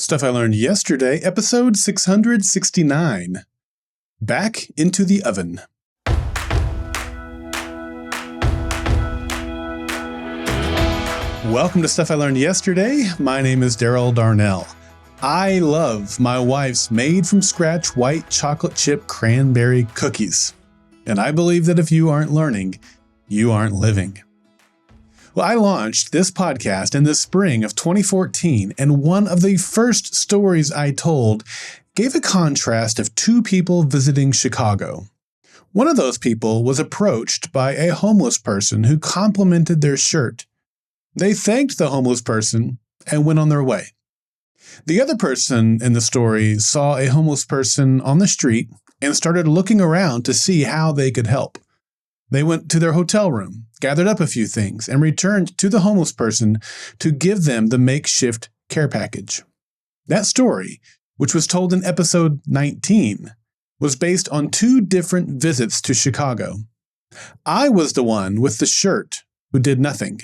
Stuff I Learned Yesterday, episode 669. Back into the Oven. Welcome to Stuff I Learned Yesterday. My name is Daryl Darnell. I love my wife's made-from-scratch white chocolate chip cranberry cookies. And I believe that if you aren't learning, you aren't living. Well, I launched this podcast in the spring of 2014, and one of the first stories I told gave a contrast of two people visiting Chicago. One of those people was approached by a homeless person who complimented their shirt. They thanked the homeless person and went on their way. The other person in the story saw a homeless person on the street and started looking around to see how they could help. They went to their hotel room, gathered up a few things, and returned to the homeless person to give them the makeshift care package. That story, which was told in episode 19, was based on two different visits to Chicago. I was the one with the shirt who did nothing.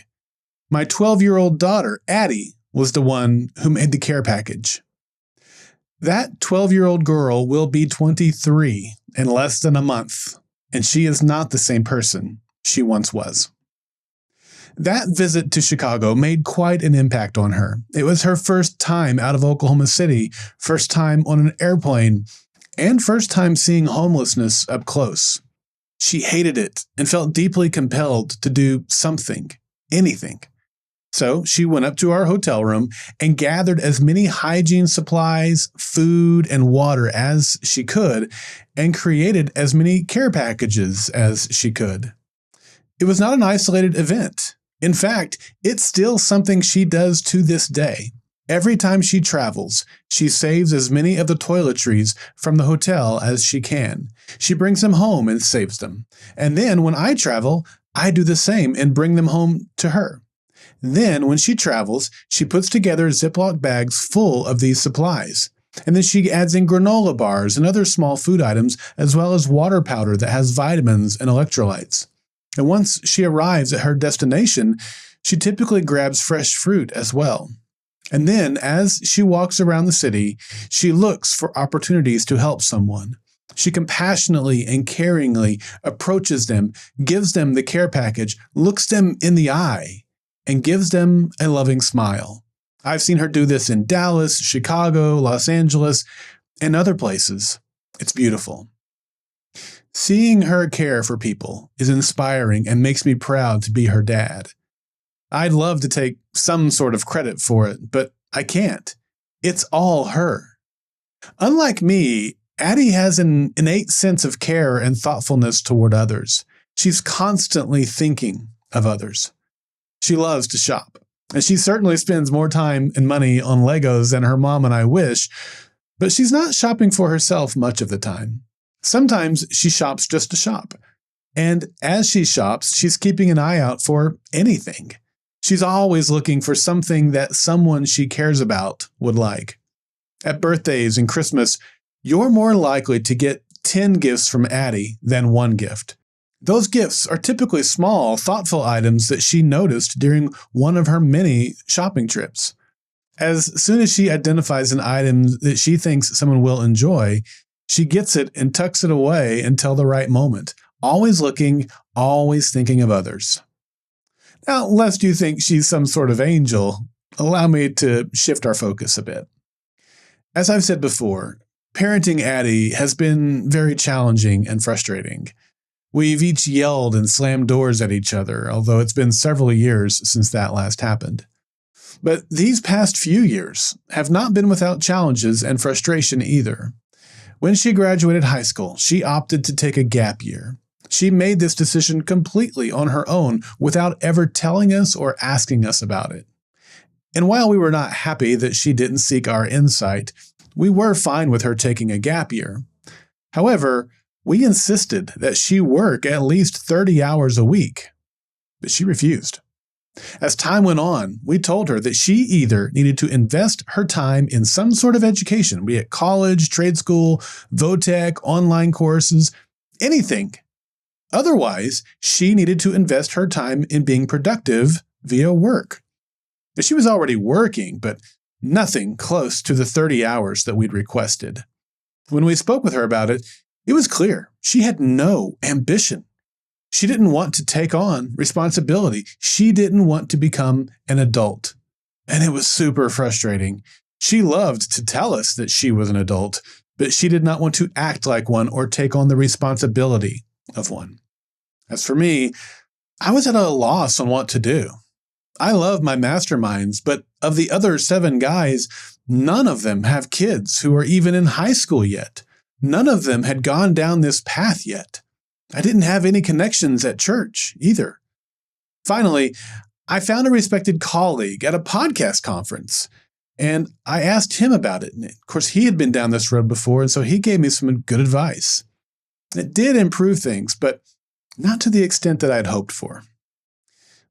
My 12-year-old daughter, Addi, was the one who made the care package. That 12-year-old girl will be 23 in less than a month. And she is not the same person she once was. That visit to Chicago made quite an impact on her. It was her first time out of Oklahoma City, first time on an airplane, and first time seeing homelessness up close. She hated it and felt deeply compelled to do something, anything. So she went up to our hotel room and gathered as many hygiene supplies, food, and water as she could, and created as many care packages as she could. It was not an isolated event. In fact, it's still something she does to this day. Every time she travels, she saves as many of the toiletries from the hotel as she can. She brings them home and saves them. And then when I travel, I do the same and bring them home to her. Then, when she travels, she puts together Ziploc bags full of these supplies. And then she adds in granola bars and other small food items, as well as water powder that has vitamins and electrolytes. And once she arrives at her destination, she typically grabs fresh fruit as well. And then, as she walks around the city, she looks for opportunities to help someone. She compassionately and caringly approaches them, gives them the care package, looks them in the eye, and gives them a loving smile. I've seen her do this in Dallas, Chicago, Los Angeles, and other places. It's beautiful. Seeing her care for people is inspiring and makes me proud to be her dad. I'd love to take some sort of credit for it, but I can't. It's all her. Unlike me, Addi has an innate sense of care and thoughtfulness toward others. She's constantly thinking of others. She loves to shop, and she certainly spends more time and money on Legos than her mom and I wish, but she's not shopping for herself much of the time. Sometimes she shops just to shop, and as she shops, she's keeping an eye out for anything. She's always looking for something that someone she cares about would like. At birthdays and Christmas, you're more likely to get 10 gifts from Addi than one gift. Those gifts are typically small, thoughtful items that she noticed during one of her many shopping trips. As soon as she identifies an item that she thinks someone will enjoy, she gets it and tucks it away until the right moment, always looking, always thinking of others. Now, lest you think she's some sort of angel, allow me to shift our focus a bit. As I've said before, parenting Addi has been very challenging and frustrating. We've each yelled and slammed doors at each other, although it's been several years since that last happened. But these past few years have not been without challenges and frustration either. When she graduated high school, she opted to take a gap year. She made this decision completely on her own without ever telling us or asking us about it. And while we were not happy that she didn't seek our insight, we were fine with her taking a gap year. However, we insisted that she work at least 30 hours a week, but she refused. As time went on, we told her that she either needed to invest her time in some sort of education, be it college, trade school, VOTEC, online courses, anything. Otherwise, she needed to invest her time in being productive via work. She was already working, but nothing close to the 30 hours that we'd requested. When we spoke with her about it, it was clear she had no ambition. She didn't want to take on responsibility. She didn't want to become an adult. And it was super frustrating. She loved to tell us that she was an adult, but she did not want to act like one or take on the responsibility of one. As for me, I was at a loss on what to do. I love my masterminds, but of the other 7 guys, none of them have kids who are even in high school yet. None of them had gone down this path yet. I didn't have any connections at church either. Finally, I found a respected colleague at a podcast conference, and I asked him about it. And of course, he had been down this road before, and so he gave me some good advice. It did improve things, but not to the extent that I'd hoped for.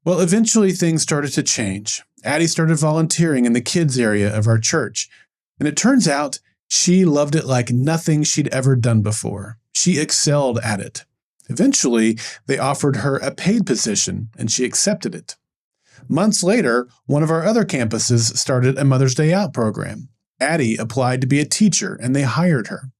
Well, eventually things started to change. Addi started volunteering in the kids area of our church, and it turns out she loved it like nothing she'd ever done before. She excelled at it. Eventually, they offered her a paid position, and she accepted it. Months later, one of our other campuses started a Mother's Day Out program. Addi applied to be a teacher, and they hired her.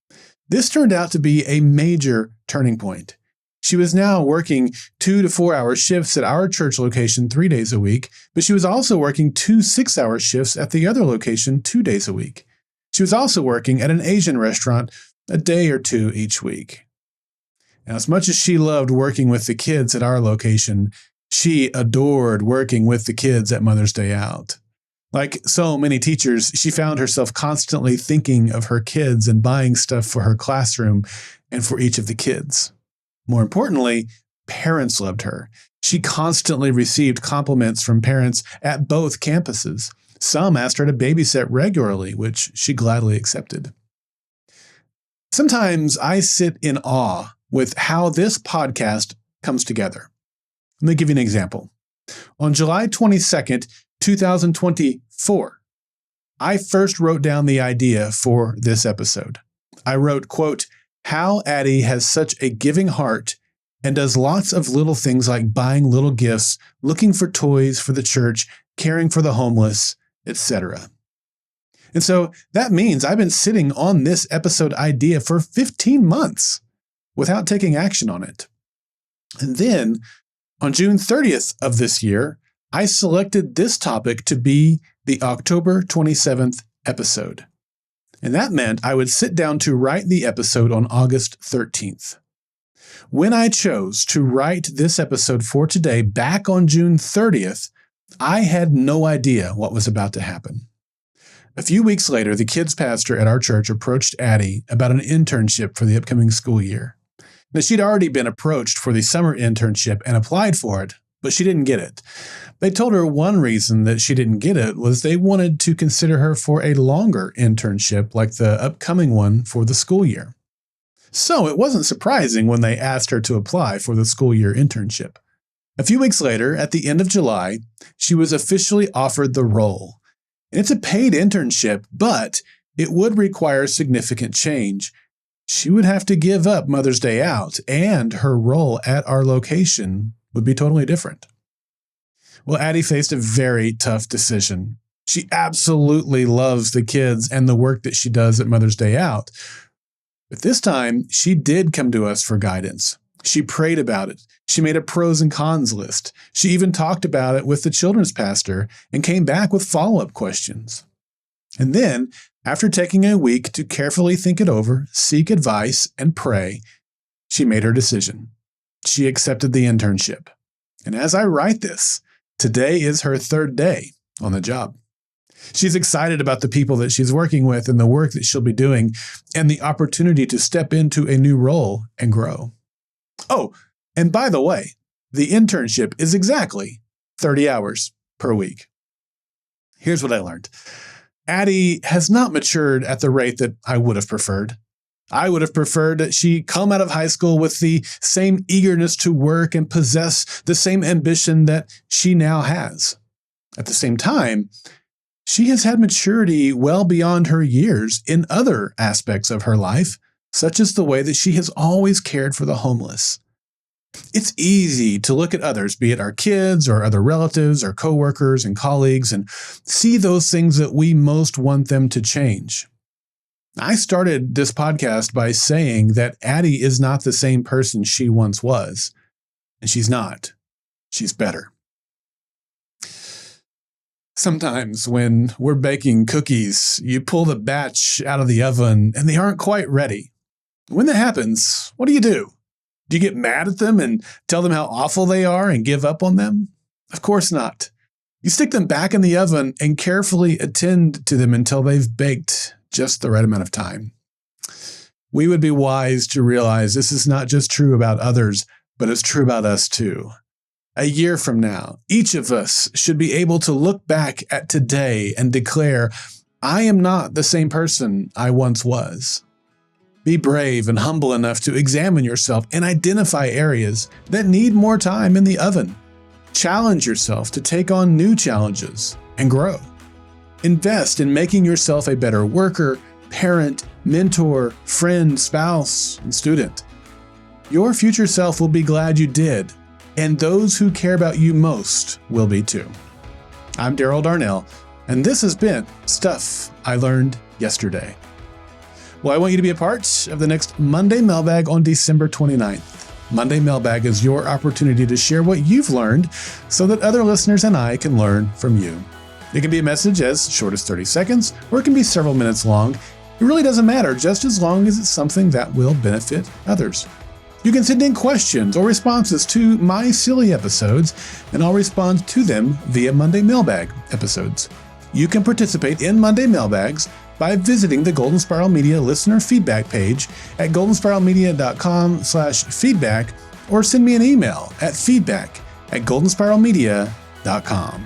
This turned out to be a major turning point. She was now working 2 to 4 hour shifts at our church location 3 days a week, but she was also working 2 6-hour shifts at the other location 2 days a week. She was also working at an Asian restaurant a day or 2 each week. Now, as much as she loved working with the kids at our location, she adored working with the kids at Mother's Day Out. Like so many teachers, she found herself constantly thinking of her kids and buying stuff for her classroom and for each of the kids. More importantly, parents loved her. She constantly received compliments from parents at both campuses. Some asked her to babysit regularly, which she gladly accepted. Sometimes I sit in awe with how this podcast comes together. Let me give you an example. On July 22nd, 2024, I first wrote down the idea for this episode. I wrote, quote, "How Addi has such a giving heart and does lots of little things like buying little gifts, looking for toys for the church, caring for the homeless, etc." And so that means I've been sitting on this episode idea for 15 months without taking action on it. And then on June 30th of this year, I selected this topic to be the October 27th episode. And that meant I would sit down to write the episode on August 13th. When I chose to write this episode for today back on June 30th, I had no idea what was about to happen. A few weeks later, the kids pastor at our church approached Addi about an internship for the upcoming school year. Now, she'd already been approached for the summer internship and applied for it, but she didn't get it. They told her one reason that she didn't get it was they wanted to consider her for a longer internship like the upcoming one for the school year. So it wasn't surprising when they asked her to apply for the school year internship. A few weeks later, at the end of July, she was officially offered the role. And it's a paid internship, but it would require significant change. She would have to give up Mother's Day Out, and her role at our location would be totally different. Well, Addi faced a very tough decision. She absolutely loves the kids and the work that she does at Mother's Day Out. But this time, she did come to us for guidance. She prayed about it. She made a pros and cons list. She even talked about it with the children's pastor and came back with follow-up questions. And then, after taking a week to carefully think it over, seek advice, and pray, she made her decision. She accepted the internship. And as I write this, today is her 3rd day on the job. She's excited about the people that she's working with and the work that she'll be doing and the opportunity to step into a new role and grow. Oh, and by the way, the internship is exactly 30 hours per week. Here's what I learned. Addi has not matured at the rate that I would have preferred. I would have preferred that she come out of high school with the same eagerness to work and possess the same ambition that she now has. At the same time, she has had maturity well beyond her years in other aspects of her life, such as the way that she has always cared for the homeless. It's easy to look at others, be it our kids or other relatives or coworkers and colleagues, and see those things that we most want them to change. I started this podcast by saying that Addi is not the same person she once was. And she's not. She's better. Sometimes when we're baking cookies, you pull the batch out of the oven and they aren't quite ready. When that happens, what do? Do you get mad at them and tell them how awful they are and give up on them? Of course not. You stick them back in the oven and carefully attend to them until they've baked just the right amount of time. We would be wise to realize this is not just true about others, but it's true about us too. A year from now, each of us should be able to look back at today and declare, I am not the same person I once was. Be brave and humble enough to examine yourself and identify areas that need more time in the oven. Challenge yourself to take on new challenges and grow. Invest in making yourself a better worker, parent, mentor, friend, spouse, and student. Your future self will be glad you did, and those who care about you most will be too. I'm Daryl Darnell, and this has been Stuff I Learned Yesterday. Well, I want you to be a part of the next Monday Mailbag on December 29th. Monday Mailbag is your opportunity to share what you've learned so that other listeners and I can learn from you. It can be a message as short as 30 seconds, or it can be several minutes long. It really doesn't matter, just as long as it's something that will benefit others. You can send in questions or responses to my SILY episodes, and I'll respond to them via Monday Mailbag episodes. You can participate in Monday Mailbags by visiting the Golden Spiral Media listener feedback page at goldenspiralmedia.com/feedback, or send me an email at feedback@goldenspiralmedia.com.